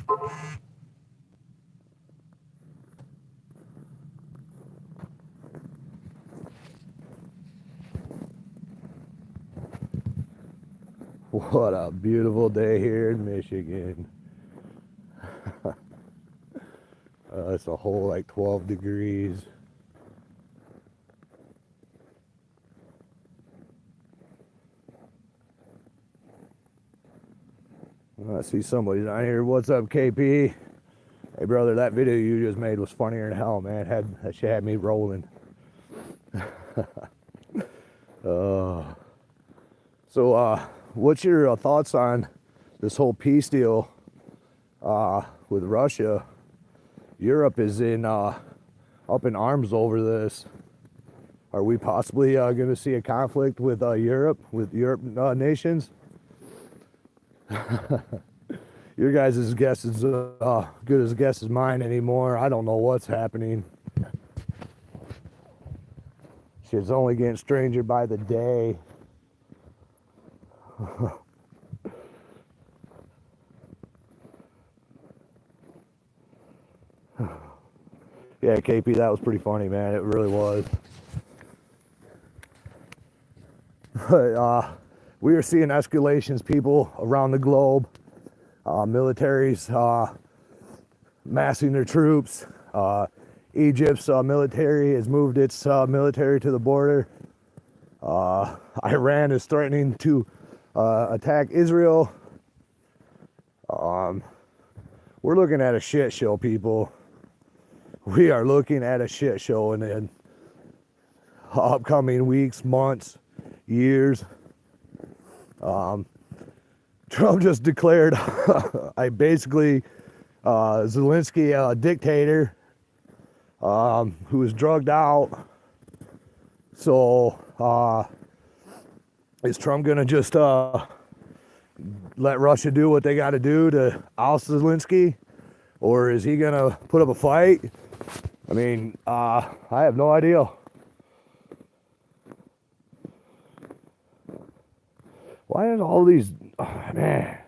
What a beautiful day here in Michigan. It's a whole like 12 degrees. I see somebody down here. What's up, KP? Hey, brother, that video you just made was funnier than hell, man. That shit had me rolling. So, what's your thoughts on this whole peace deal with Russia? Europe is up in arms over this. Are we possibly going to see a conflict with Europe nations? Your guys' guess is good as guess as mine anymore. I don't know what's happening. Shit's only getting stranger by the day. Yeah, KP, that was pretty funny, man. It really was. But we are seeing escalations, people, around the globe. Militaries massing their troops. Egypt's military has moved its military to the border. Iran is threatening to attack Israel. We're looking at a shit show, people. We are looking at a shit show in the upcoming weeks, months, years. Trump just declared Zelensky a dictator who was drugged out. So is Trump gonna just let Russia do what they got to do to oust Zelensky, or is he gonna put up a fight? I mean, I have no idea. Why is all these, man?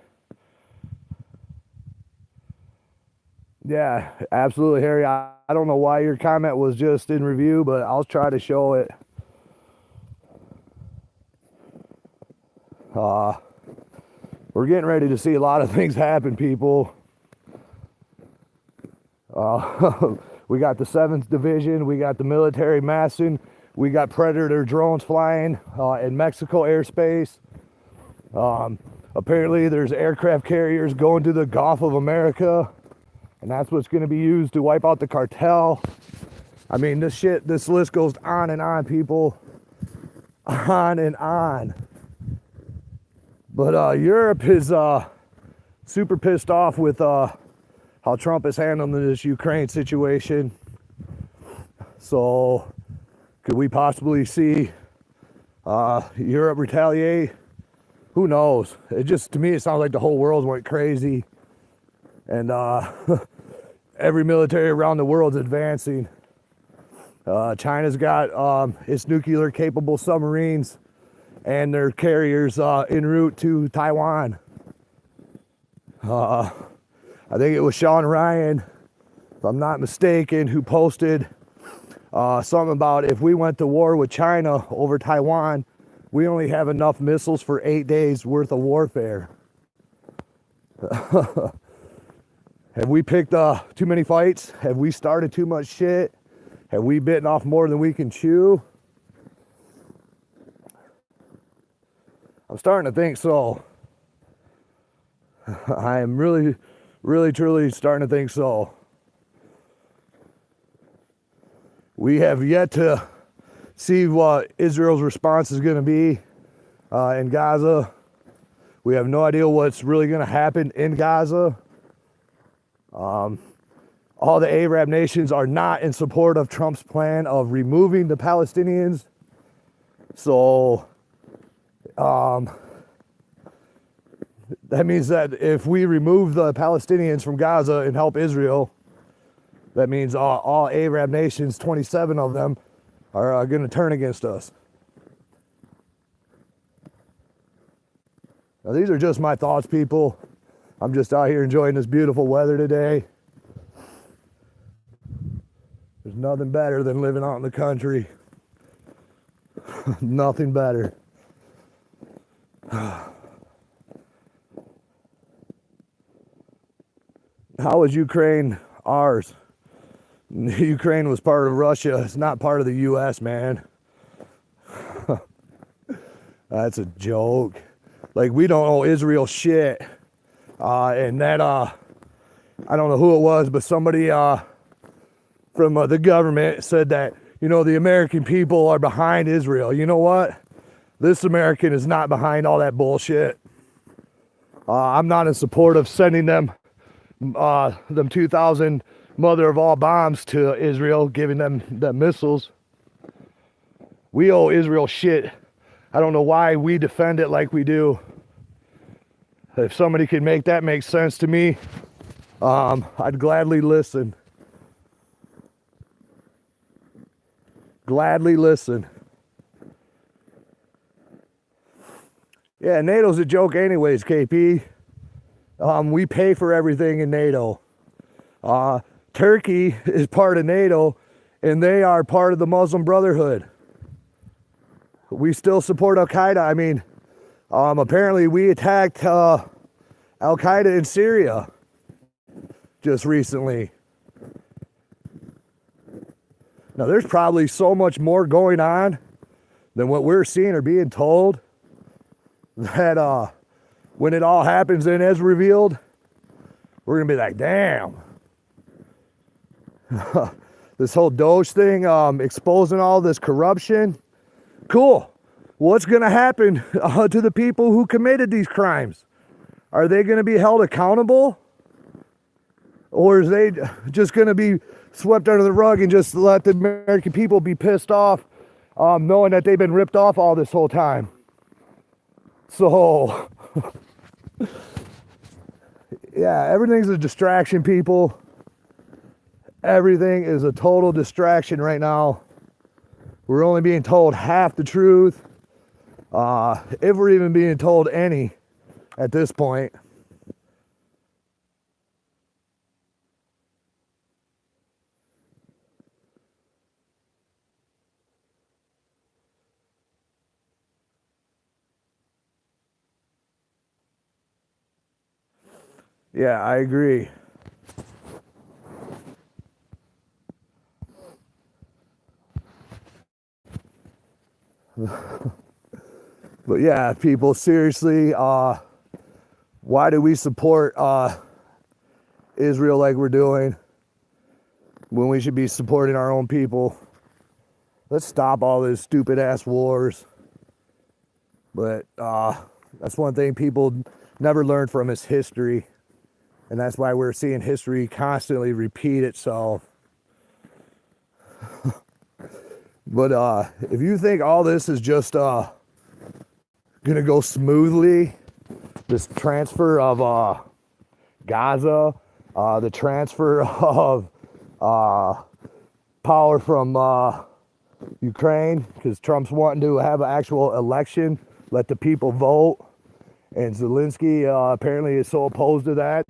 Yeah, absolutely, Harry. I don't know why your comment was just in review, but I'll try to show it. We're getting ready to see a lot of things happen, people. We got the 7th Division. We got the military massing. We got Predator drones flying in Mexico airspace. Apparently, there's aircraft carriers going to the Gulf of America, and that's what's going to be used to wipe out the cartel. I mean, this list goes on and on, people. On and on. But Europe is super pissed off with how Trump is handling this Ukraine situation. So, could we possibly see Europe retaliate? Who knows? To me, it sounds like the whole world went crazy. And every military around the world is advancing. China's got its nuclear-capable submarines and their carriers en route to Taiwan. I think it was Sean Ryan, if I'm not mistaken, who posted something about if we went to war with China over Taiwan, we only have enough missiles for 8 days worth of warfare. Have we picked too many fights? Have we started too much shit? Have we bitten off more than we can chew? I'm starting to think so. I am really, truly starting to think so. We have yet to see what Israel's response is going to be in Gaza. We have no idea what's really going to happen in Gaza. All the Arab nations are not in support of Trump's plan of removing the Palestinians. So that means that if we remove the Palestinians from Gaza and help Israel, that means all Arab nations, 27 of them, are going to turn against us. Now, these are just my thoughts, people. I'm just out here enjoying this beautiful weather today. There's nothing better than living out in the country. Nothing better. How was Ukraine ours? Ukraine was part of Russia. It's not part of the U.S., man. That's a joke. Like, we don't owe Israel shit. And that, I don't know who it was, but somebody from the government said that, you know, the American people are behind Israel. You know what? This American is not behind all that bullshit. I'm not in support of sending them 2,000 mother of all bombs to Israel, giving them the missiles. We owe Israel shit. I don't know why we defend it like we do. If somebody could make that make sense to me, I'd gladly listen. Gladly listen. Yeah, NATO's a joke anyways, KP. We pay for everything in NATO. Turkey is part of NATO, and they are part of the Muslim Brotherhood. We still support Al-Qaeda. I mean, apparently we attacked Al-Qaeda in Syria just recently. Now, there's probably so much more going on than what we're seeing or being told that when it all happens and is revealed, we're going to be like, damn. This whole Doge thing, exposing all this corruption. Cool. What's going to happen to the people who committed these crimes? Are they going to be held accountable? Or is they just going to be swept under the rug and just let the American people be pissed off, knowing that they've been ripped off all this whole time? So, yeah, everything's a distraction, people. Everything is a total distraction right now. We're only being told half the truth, if we're even being told any at this point. Yeah, I agree. But yeah, people, seriously, why do we support Israel like we're doing when we should be supporting our own people? Let's stop all these stupid ass wars. But that's one thing people never learn from is history. And that's why we're seeing history constantly repeat itself. But if you think all this is just gonna go smoothly, this transfer of Gaza, the transfer of power from Ukraine, because Trump's wanting to have an actual election, let the people vote, and Zelensky apparently is so opposed to that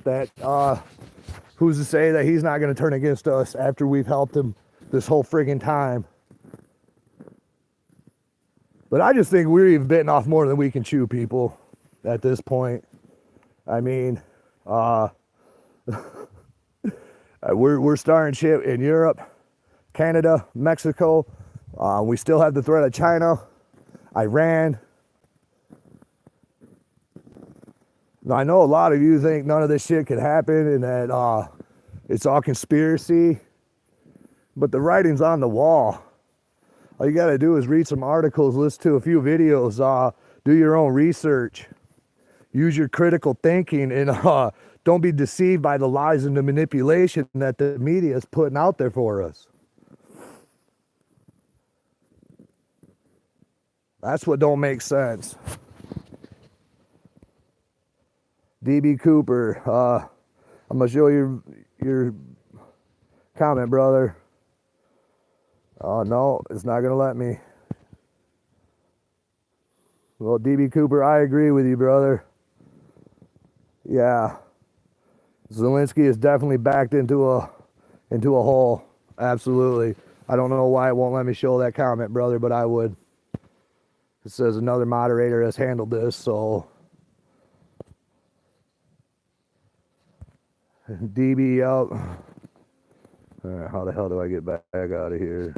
who's to say that he's not going to turn against us after we've helped him this whole friggin' time? But I just think we've bitten off more than we can chew, people, at this point. I mean, we're starting shit in Europe, Canada, Mexico. We still have the threat of China, Iran. Now, I know a lot of you think none of this shit could happen and that it's all conspiracy, but the writing's on the wall. All you gotta do is read some articles, listen to a few videos, do your own research, use your critical thinking, and don't be deceived by the lies and the manipulation that the media is putting out there for us. That's what don't make sense. DB Cooper, I'm gonna show you your comment, brother. Oh, no, it's not gonna let me. Well, DB Cooper, I agree with you, brother. Yeah, Zelensky is definitely backed into a hole. Absolutely. I don't know why it won't let me show that comment, brother, but I would. It says another moderator has handled this, so DB out. All right, how the hell do I get back out of here?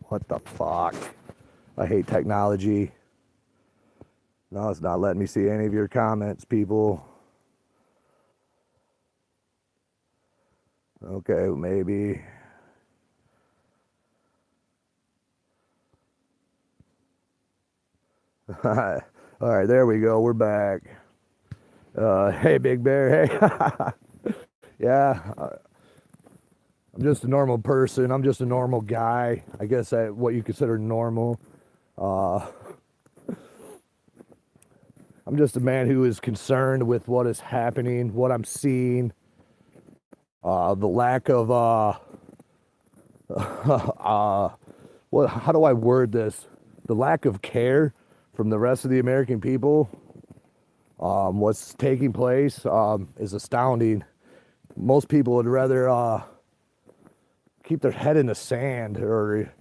What the fuck? I hate technology. No, it's not letting me see any of your comments, people. Okay, maybe. All right, there we go. We're back. Hey, Big Bear. Hey. Yeah, I'm just a normal person. I'm just a normal guy. I guess what you consider normal. I'm just a man who is concerned with what is happening, what I'm seeing, the lack of how do I word this? The lack of care from the rest of the American people. What's taking place is astounding. Most people would rather keep their head in the sand, or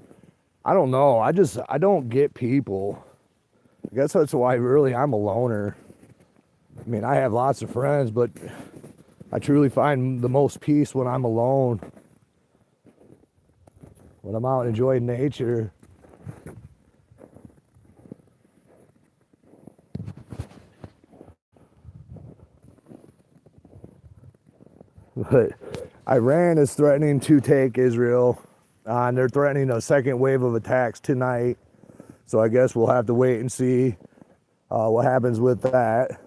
I don't know. I don't get people. I guess that's why really I'm a loner. I mean, I have lots of friends, but I truly find the most peace when I'm alone. When I'm out enjoying nature. But Iran is threatening to take Israel, and they're threatening a second wave of attacks tonight. So I guess we'll have to wait and see what happens with that.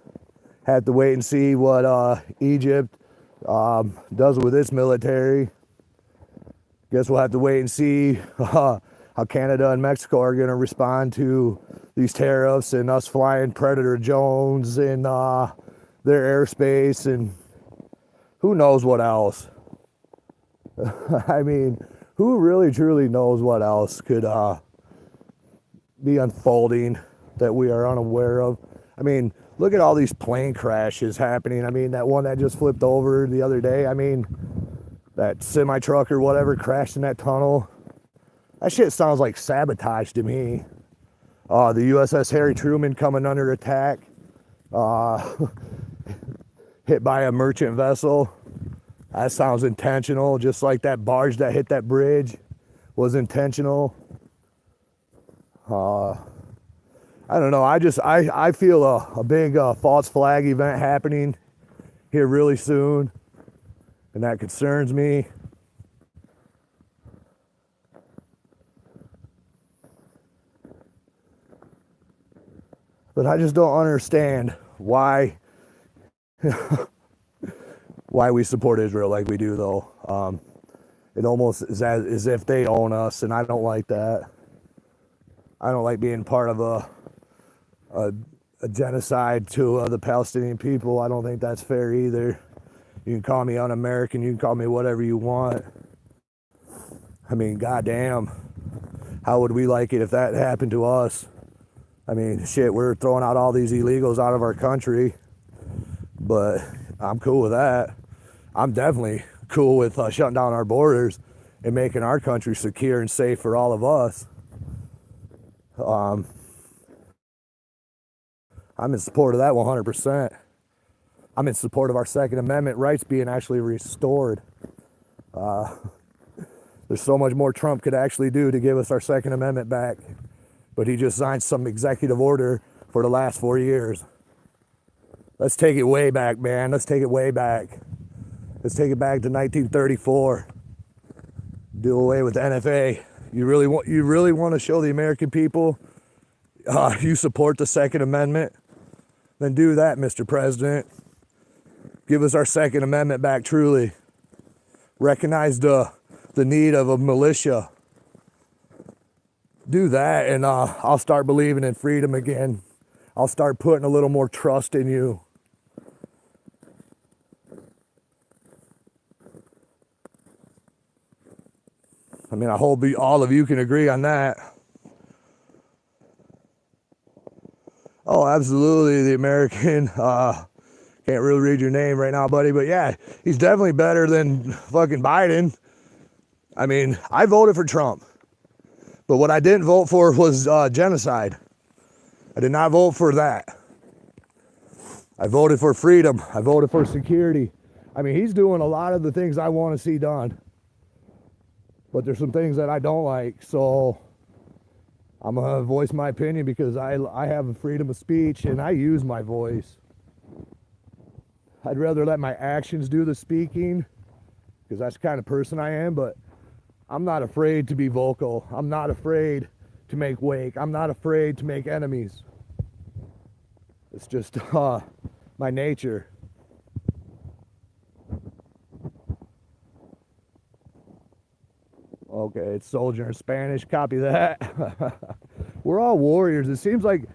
Have to wait and see what Egypt does with its military. Guess we'll have to wait and see how Canada and Mexico are going to respond to these tariffs and us flying Predator drones in their airspace, and who knows what else. I mean, who really truly knows what else could be unfolding that we are unaware of. I mean, look at all these plane crashes happening. I mean, that one that just flipped over the other day. I mean, that semi-truck or whatever crashed in that tunnel. That shit sounds like sabotage to me. The USS Harry Truman coming under attack. Hit by a merchant vessel. That sounds intentional, just like that barge that hit that bridge was intentional. I don't know. I feel a big false flag event happening here really soon, and that concerns me. But I just don't understand why why we support Israel like we do, though. It almost is as if they own us, and I don't like that. I don't like being part of a genocide to the Palestinian people. I don't think that's fair either. You can call me un-American. You can call me whatever you want. I mean, goddamn, how would we like it if that happened to us? I mean, shit, we're throwing out all these illegals out of our country, but I'm cool with that. I'm definitely cool with shutting down our borders and making our country secure and safe for all of us. I'm in support of that 100%. I'm in support of our Second Amendment rights being actually restored. There's so much more Trump could actually do to give us our Second Amendment back, but he just signed some executive order for the last 4 years. Let's take it way back, man. Let's take it way back. Let's take it back to 1934. Do away with the NFA. You really want to show the American people you support the Second Amendment? Then do that, Mr. President. Give us our Second Amendment back truly. Recognize the need of a militia. Do that, and I'll start believing in freedom again. I'll start putting a little more trust in you. I mean, I hope all of you can agree on that. Oh, absolutely. The American, can't really read your name right now, buddy, but yeah, he's definitely better than fucking Biden. I mean, I voted for Trump, but what I didn't vote for was genocide. I did not vote for that. I voted for freedom. I voted for security. I mean, he's doing a lot of the things I want to see done, but there's some things that I don't like, so I'm going to voice my opinion because I have a freedom of speech and I use my voice. I'd rather let my actions do the speaking because that's the kind of person I am, but I'm not afraid to be vocal. I'm not afraid to make wake. I'm not afraid to make enemies. It's just my nature. Okay, it's soldier in Spanish. Copy that. We're all warriors. It seems like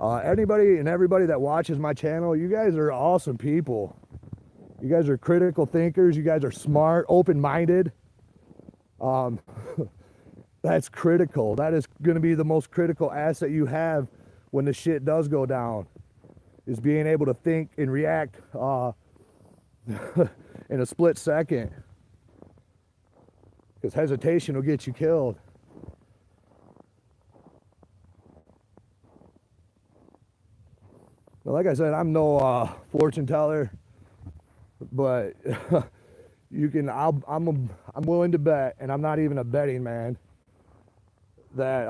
anybody and everybody that watches my channel, you guys are awesome people. You guys are critical thinkers. You guys are smart, open-minded. That's critical. That is going to be the most critical asset you have when the shit does go down, is being able to think and react in a split second. Because hesitation will get you killed. Well, like I said, I'm no fortune teller, but you can. I'm willing to bet, and I'm not even a betting man, that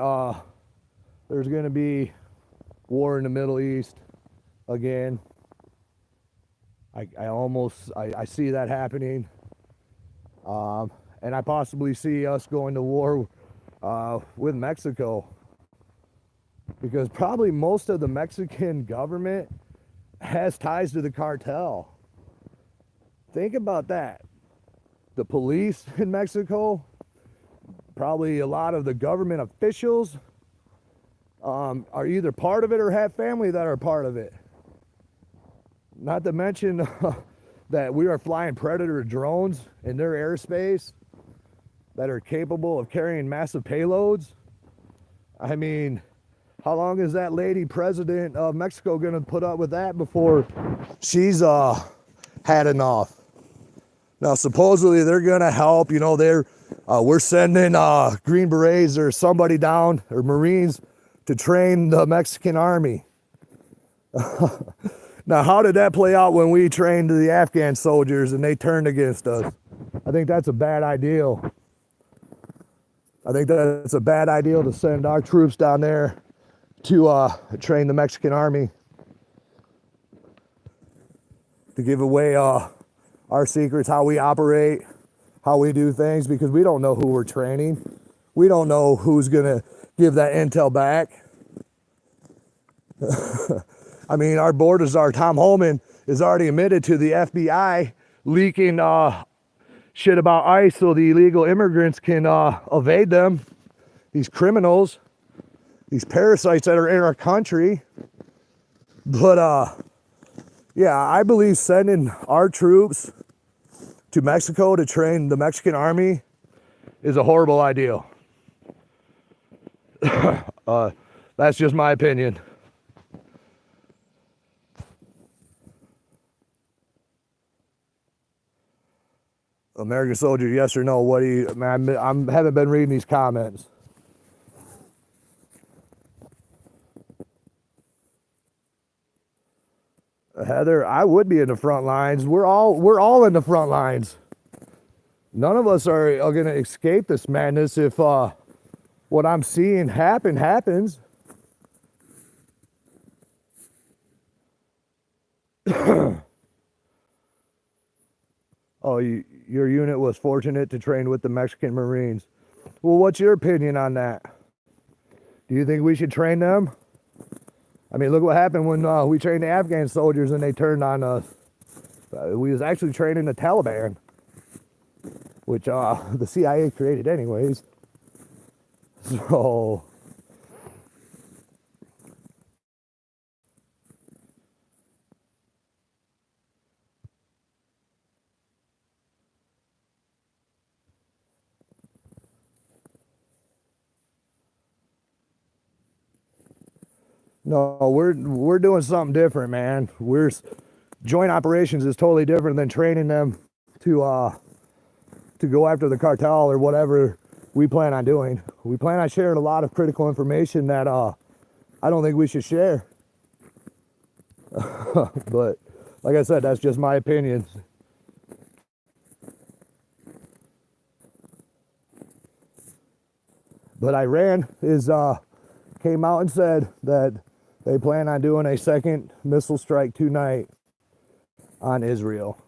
there's going to be war in the Middle East again. I see that happening, and I possibly see us going to war with Mexico, because probably most of the Mexican government has ties to the cartel. Think about that. The police in Mexico, probably a lot of the government officials are either part of it or have family that are part of it. Not to mention that we are flying Predator drones in their airspace that are capable of carrying massive payloads. I mean, how long is that lady president of Mexico going to put up with that before she's had enough? Now, supposedly they're going to help. You know, we're sending Green Berets or somebody down, or Marines, to train the Mexican army. Now, how did that play out when we trained the Afghan soldiers and they turned against us? I think that's a bad idea. I think that's a bad idea to send our troops down there to train the Mexican army, to give away our secrets, how we operate, how we do things, because we don't know who we're training. We don't know who's going to give that intel back. I mean, our border czar, Tom Holman, is already admitted to the FBI leaking shit about ICE so the illegal immigrants can evade them. These criminals, these parasites that are in our country. But yeah, I believe sending our troops to Mexico to train the Mexican army is a horrible idea. That's just my opinion. American soldier, yes or no? What do you, man? I haven't been reading these comments. Heather, I would be in the front lines. We're all in the front lines. None of us are going to escape this madness if what I'm seeing happens. Oh, your unit was fortunate to train with the Mexican Marines. Well, what's your opinion on that? Do you think we should train them? I mean, look what happened when we trained the Afghan soldiers and they turned on us. We was actually training the Taliban, which the CIA created anyways. So, No, we're doing something different, man. Joint operations is totally different than training them to go after the cartel or whatever we plan on doing. We plan on sharing a lot of critical information that I don't think we should share. But like I said, that's just my opinion. But Iran came out and said that they plan on doing a second missile strike tonight on Israel.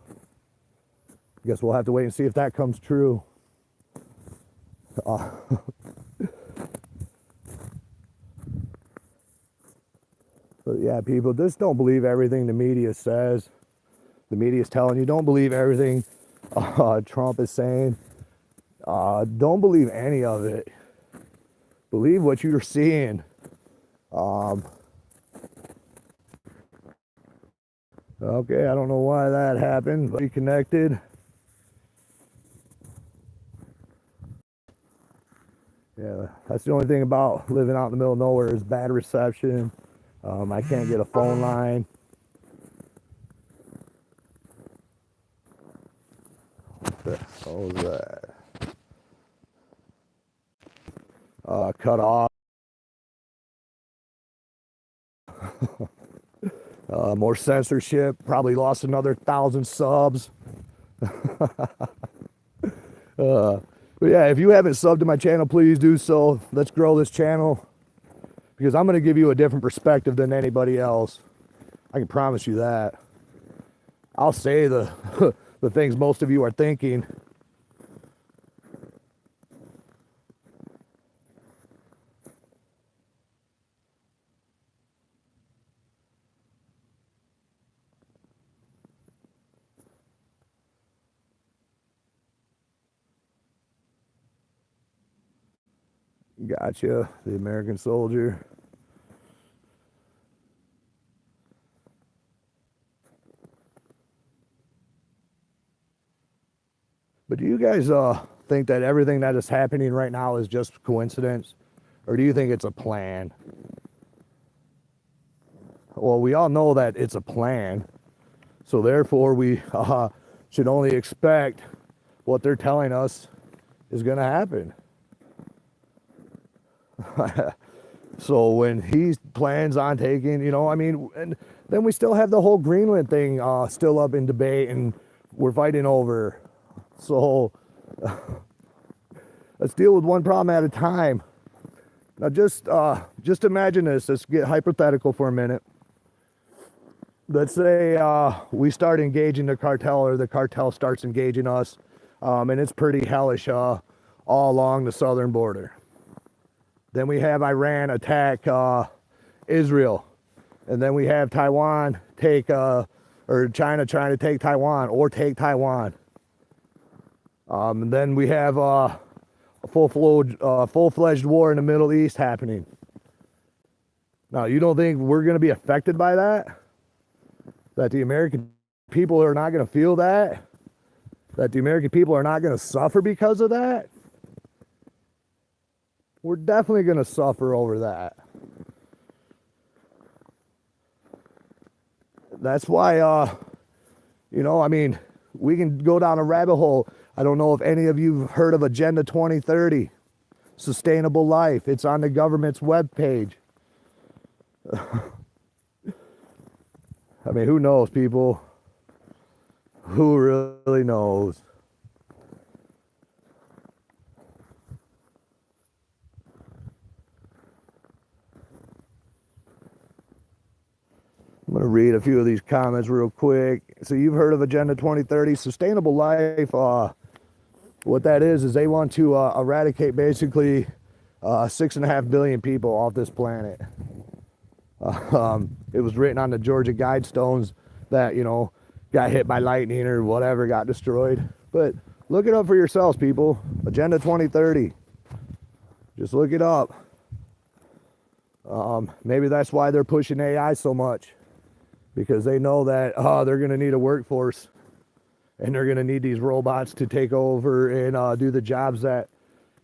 I guess we'll have to wait and see if that comes true. But yeah, people, just don't believe everything the media says. The media is telling you, don't believe everything Trump is saying. Don't believe any of it. Believe what you're seeing. Okay, I don't know why that happened, but reconnected. Yeah, that's the only thing about living out in the middle of nowhere is bad reception. I can't get a phone line. What the hell was that? Cut off. More censorship. Probably lost another 1,000 subs. But yeah, if you haven't subbed to my channel, please do so. Let's grow this channel because I'm going to give you a different perspective than anybody else. I can promise you that. I'll say the the things most of you are thinking. Gotcha, the American soldier. But do you guys think that everything that is happening right now is just coincidence? Or do you think it's a plan? Well, we all know that it's a plan. So therefore, we should only expect what they're telling us is going to happen. So when he plans on taking, I mean, and then we still have the whole Greenland thing still up in debate, and we're fighting over. So let's deal with one problem at a time. Now, just imagine this. Let's get hypothetical for a minute. Let's say we start engaging the cartel, or the cartel starts engaging us, and it's pretty hellish all along the southern border. Then we have Iran attack Israel, and then we have Taiwan or China trying to take Taiwan or take Taiwan. And then we have a full-fledged war in the Middle East happening. Now, you don't think we're going to be affected by that? That the American people are not going to feel that? That the American people are not going to suffer because of that? We're definitely going to suffer over that. That's why, I mean, we can go down a rabbit hole. I don't know if any of you have heard of Agenda 2030, Sustainable Life. It's on the government's webpage. I mean, who knows, people? Who really knows? I'm going to read a few of these comments real quick. So you've heard of Agenda 2030, Sustainable Life. What that is they want to eradicate basically 6.5 billion people off this planet. It was written on the Georgia Guidestones that, got hit by lightning or whatever, got destroyed. But look it up for yourselves, people. Agenda 2030. Just look it up. Maybe that's why they're pushing AI so much. Because they know that they're going to need a workforce, and they're going to need these robots to take over and do the jobs that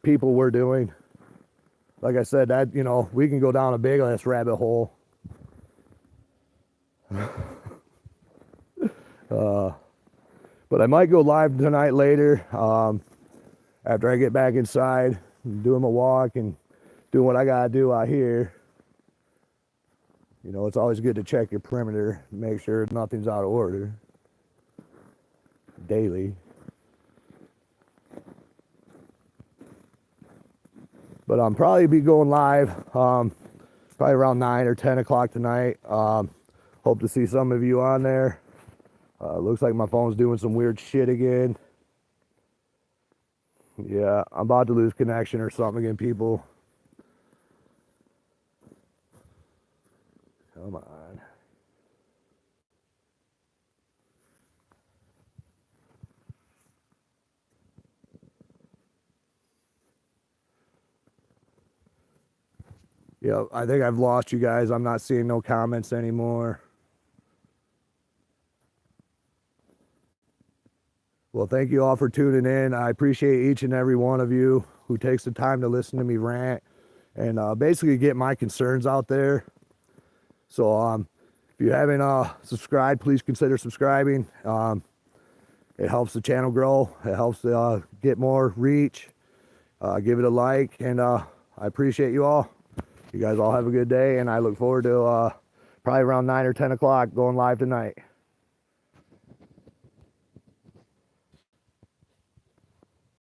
people were doing. Like I said, that we can go down a big ass rabbit hole, But I might go live tonight later, after I get back inside, doing my walk and doing what I gotta do out here. You know, it's always good to check your perimeter, make sure nothing's out of order daily. But I'm probably be going live, probably around 9 or 10 o'clock tonight. Hope to see some of you on there. Looks like my phone's doing some weird shit again. Yeah, I'm about to lose connection or something again, people. Come on. Yeah, I think I've lost you guys. I'm not seeing no comments anymore. Well, thank you all for tuning in. I appreciate each and every one of you who takes the time to listen to me rant and basically get my concerns out there. So if you haven't subscribed, please consider subscribing. It helps the channel grow. It helps get more reach. Give it a like, and I appreciate you all. You guys all have a good day, and I look forward to probably around 9 or 10 o'clock going live tonight.